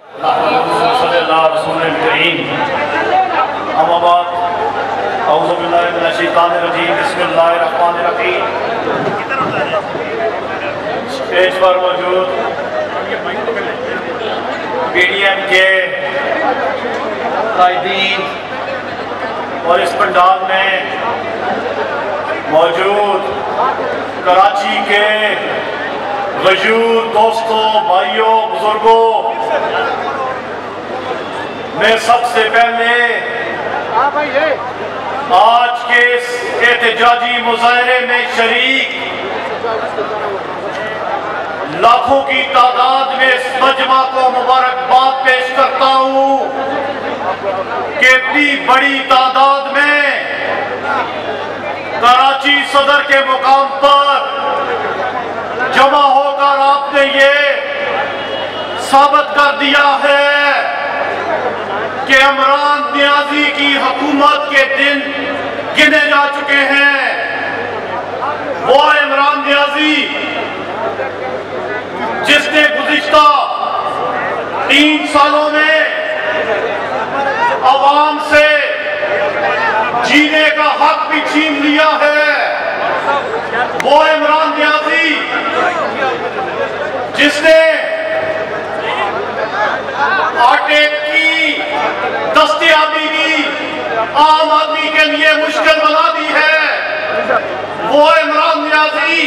Stage पर मौजूद PDM के कायदीन और इस पंडाल में मौजूद कराची के वजूद दोस्तों, भाइयों, बुजुर्गों, मैं सबसे पहले आज के इस एहतजाजी मुजाहरे में शरीक लाखों की तादाद में इस मजमा को मुबारकबाद पेश करता हूं कि इतनी बड़ी तादाद में कराची सदर के मुकाम पर जमा होकर आपने ये साबित कर दिया है कि इमरान नियाजी की हुकूमत के दिन गिने जा चुके हैं। वो इमरान नियाजी जिसने गुज़िश्ता 3 सालों में अवाम से जीने का हक भी छीन लिया है, वो इमरान नियाजी जिसने आटे की दस्तयाबी भी आम आदमी के लिए मुश्किल बना दी है, वो इमरान नियाजी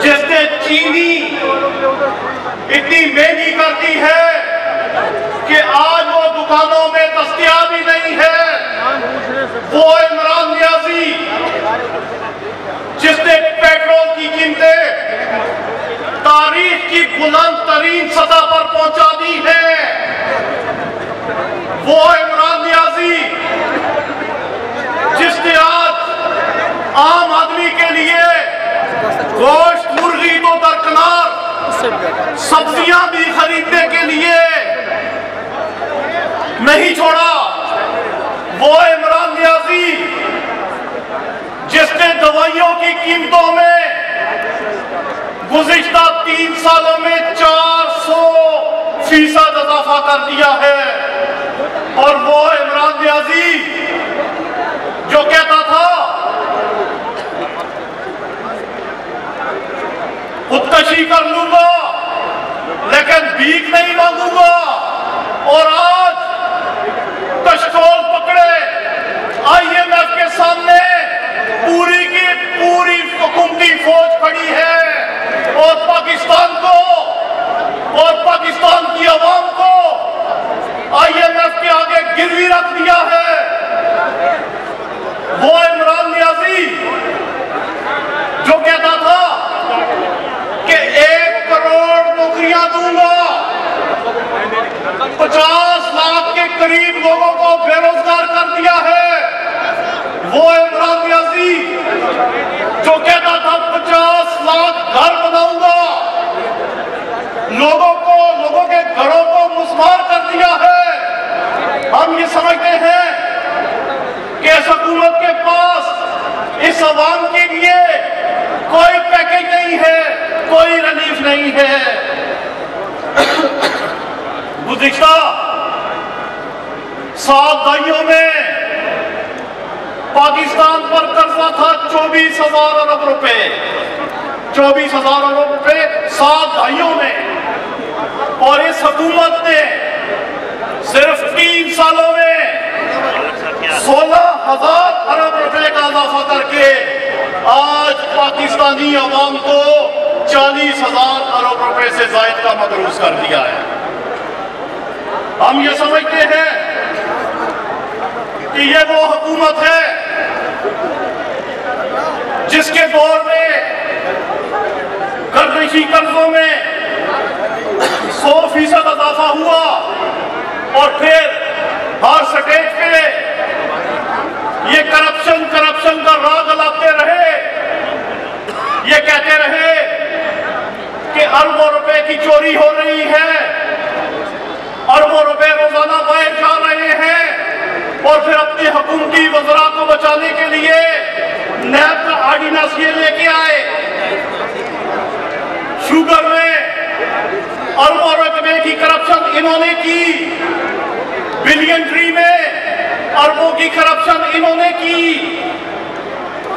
जिसने चीनी इतनी महंगी कर दी है कि आज वो दुकानों में दस्तयाब ही नहीं है, वो इमरान नियाजी जिसने पेट्रोल की कीमतें तारीख की बुलंद तरीन सतह पर पहुंचा दी है, वो इमरान नियाजी जिसने आज आम आदमी के लिए गोश्त, मुर्गी तो दरकिनार सब्जियां भी खरीदने के लिए नहीं छोड़ा, वो इमरान नियाजी जिसने दवाइयों की कीमतों में गुज़िश्ता 3 सालों में 400% इजाफा कर दिया है, और वो इमरान नियाजी जो कहता था खुदकशी कर लूंगा लेकिन भीख नहीं मांगूंगा, और आज कशकोल पकड़े IMF के सामने पूरी की पूरी हुकूमती फौज खड़ी है और पाकिस्तान को और पाकिस्तान की आवाम को IMF के आगे गिरवी रख दिया है। वो इमरान नियाजी जो कहता था कि 1 करोड़ नौकरियां दूंगा, 50 लाख के करीब लोगों को बेरोजगार कर दिया है, वो इमरान नियाजी जो कहता था 50 लाख घर बनाऊंगा, लोगों के घरों को मुस्मार कर दिया है। हम ये समझते हैं कि इस हुकूमत के पास इस अवाम के लिए कोई पैकेज नहीं है, कोई रिलीफ नहीं है। गुज़िश्ता 7 दहाइयों में पाकिस्तान पर कर्जा था 24,000 अरब रुपए, 24,000 अरब रुपए 7 दहाइयों में, और इस हुकूमत ने सिर्फ 3 सालों में 16,000 अरब रुपए का इजाफा करके आज पाकिस्तानी अवाम को 40,000 अरब रुपए से जायद का मकरूज कर दिया है। हम ये समझते हैं कि ये वो हुकूमत है जिसके दौर में गर्दिशी कर्जों में 100% इजाफा हुआ, और फिर हर स्टेज पे ये करप्शन का राग लाते रहे, ये कहते रहे कि अरबों रुपए की चोरी हो रही है, अरबों रुपए रोजाना बाहर जा रहे हैं, और फिर अपने हुकूमती वज़रा को बचाने के लिए नैब का ऑर्डिनेंस ये लेके आए, शुगर में अरबों रुपए की करप्शन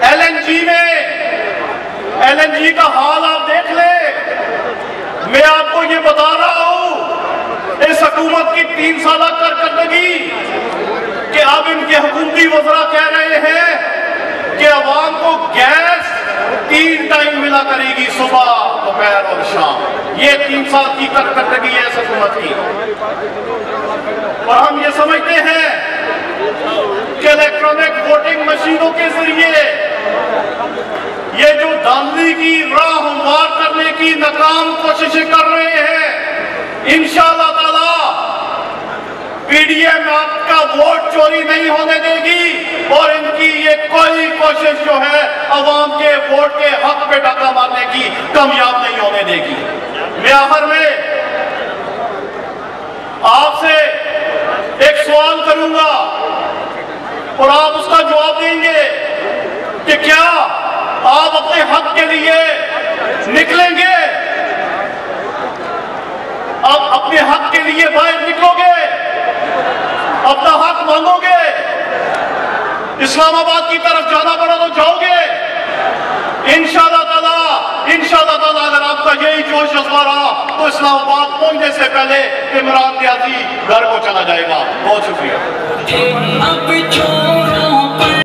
एलएनजी में, एलएनजी का हाल आप देख ले। मैं आपको ये बता रहा हूं, इस हुकूमत की 3 साल कारकर्दगी कि अब इनके हुकूमती वज़रा कह रहे हैं कि अवाम को गैस 3 टाइम मिला करेगी, सुबह, दोपहर और शाम। ये 3 साल की कारकर्दगी है इस हुकूमत की। और हम ये समझते हैं कि इलेक्ट्रॉनिक वोटिंग मशीनों के जरिए ये जो धांधली की राह हमवार करने की नाकाम कोशिशें कर रहे हैं, इंशाअल्लाह ताला पीडीएम आपका वोट चोरी नहीं होने देगी और इनकी ये कोई कोशिश जो है अवाम के वोट के हक पे डाका मारने की कामयाब नहीं होने देगी। मैं आखिर में आपसे एक सवाल करूंगा और आप उसका जवाब देंगे कि क्या आप अपने हक के लिए निकलेंगे? आप अपने हक के लिए बाहर निकलोगे, अपना हक मांगोगे, इस्लामाबाद की तरफ जाना पड़ा तो जाओगे? इंशाअल्लाह ताला अगर आपका यही जोश जज्बा रहा तो इस्लामाबाद पहुंचने से पहले इमरान नियाज़ी घर को चला जाएगा। बहुत शुक्रिया।